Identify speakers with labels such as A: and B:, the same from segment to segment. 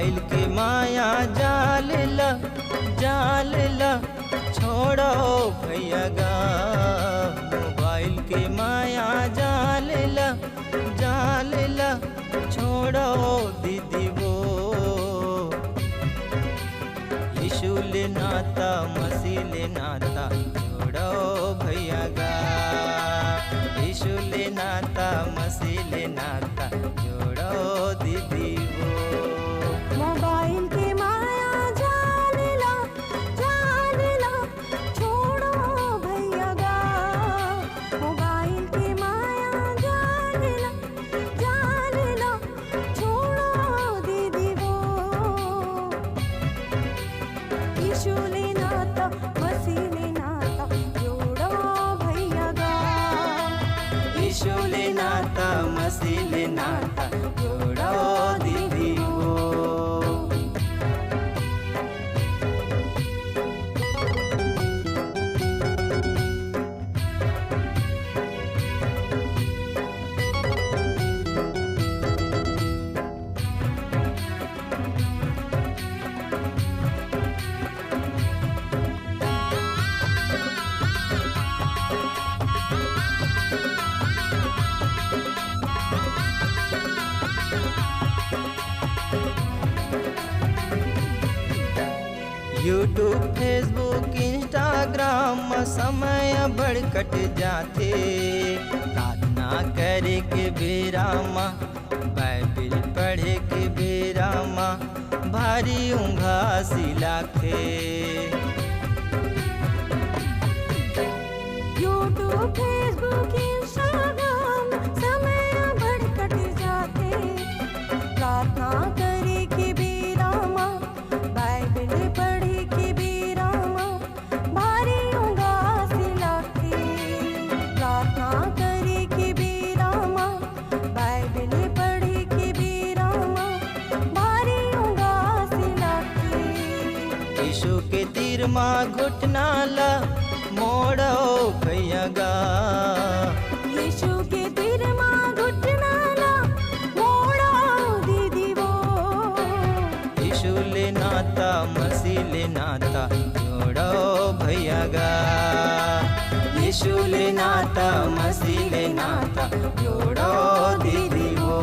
A: Mobile के माया जाल ला छोड़ो भैया गा। मोबाइल के माया जाल ला छोड़ो दीदी वो। यीशु ले नाता मसीह ले नाता जोड़ो भैया गा। यीशु ले नाता मसीह ले नाता जोड़ो दीदी वो।
B: मोबाइल के माया जाल ला छोड़ो भैया गा। मोबाइल के माया जाल ला छोड़ो दीदी वो। यीशु ले नाता मसीह ले नाता जोड़ो भैया गा।
A: यीशु ले नाता मसीह ले नाता जोड़ो दीदी वो। यूट्यूब फेसबुक इंस्टाग्राम में समय बढ़ कट जाते। प्रार्थना करे के बेरा माँ बाइबिल पढ़े के बेरा माँ भारी ऊँघासी लाखे।
B: यूट्यूब फेसबुक इंस्टाग्राम समय बढ़ कट जाते। प्रार्थना करे के बेरा माँ बाइबिल पढ़े के बेरा माँ भारी उगासी लाखे। प्रार्थना करे के बेरा माँ बाइबिल पढ़े के बेरा माँ भारी उगासी लाखे।
A: यीशु के तीर माँ घुटना ला मोड़ो भैया गा।
B: यीशु के तीर माँ घुटना ला मोड़ो दीदी वो।
A: यीशु ले नाता मसीह ले नाता जोड़ो भैया गा। यीशु ले नाता मसीह ले नाता जोड़ो दीदी वो।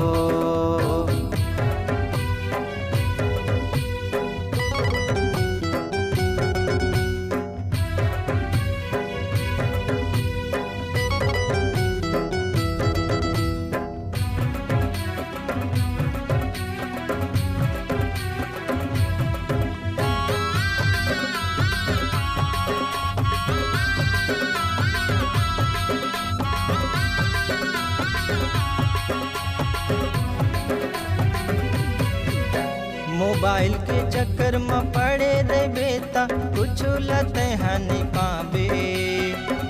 A: मोबाइल के चक्कर में पड़े रे बेटा कुछ लते नहीं पावे।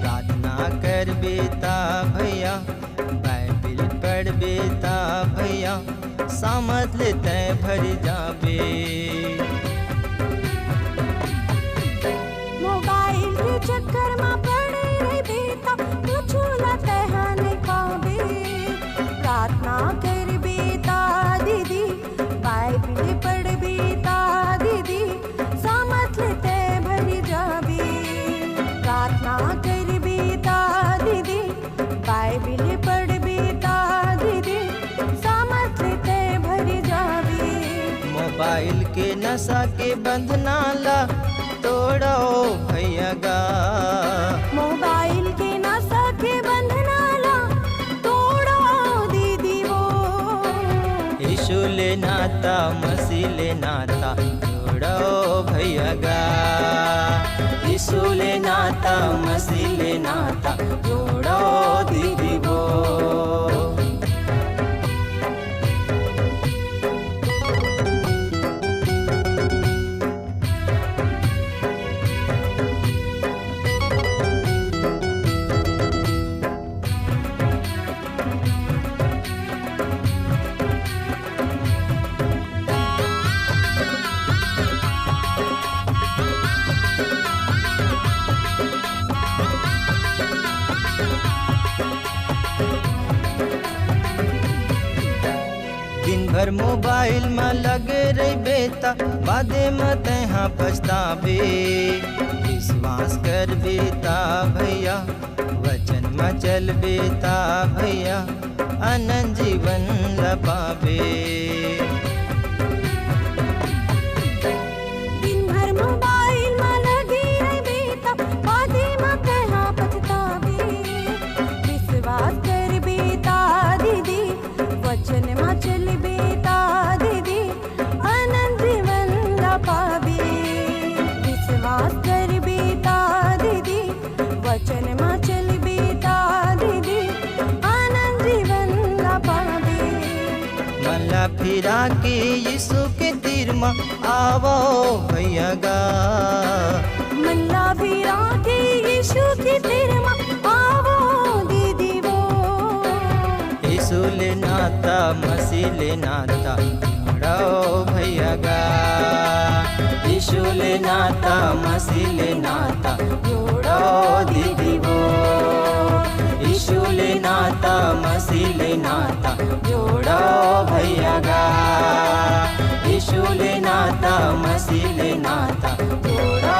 A: प्रार्थना कर बेटा भैया बाइबिल पढ़ बेटा भैया सामत लेते भर जावे।
B: मोबाइल के चक्कर में पड़े रे बेटा कुछ लते नहीं पावे। प्रार्थना कर बेटा दीदी बाइबिल पढ़ बेटा दीदी सामत लेते भर जावे। प्रार्थना कर बेटा दीदी बाइबिल पढ़ बेटा दीदी सामत लेते भर जावे।
A: मोबाइल के नशा के बंधना ला तोड़ो भैया गा।
B: मोबाइल के नशा के बंधना ला तोड़ो दीदी वो।
A: यीशु ले नाता मसीह ले नाता जोड़ो भैया गा। यीशु ले नाता मसीह ले नाता जोड़ो दीदी वो। मोबाइल में लगे रही बेता बादे में तहाँ पछताबे विश्वास कर बेता भैया वचन में चल बेता भैया अनंत जीवन लपाबे।
B: दिन भर मोबाइल में लगी रही बेटा बादे में कहाँ पछतावे विश्वास कर बेटा दीदी वचन में चल बेटा दीदी अनंत जीवन ला पावे विश्वास कर बेटा दीदी वचन में चल बेटा दीदी अनंत जीवन ला पावे।
A: मला फिरा के यीशु के तीर में आवो भैया गा
B: मल्ला फिरा के यीशु के तीर में आवो दीदी वो
A: यीशु ले नाता मसीह ले नाता जोड़ो भैया गा यीशु ले नाता मसीह ले नाता जोड़ो दीदी वो यीशु ले नाता मसीह ले नाता जोड़ो भैया गा यीशु ले नाता मसीह ले नाता जोड़ो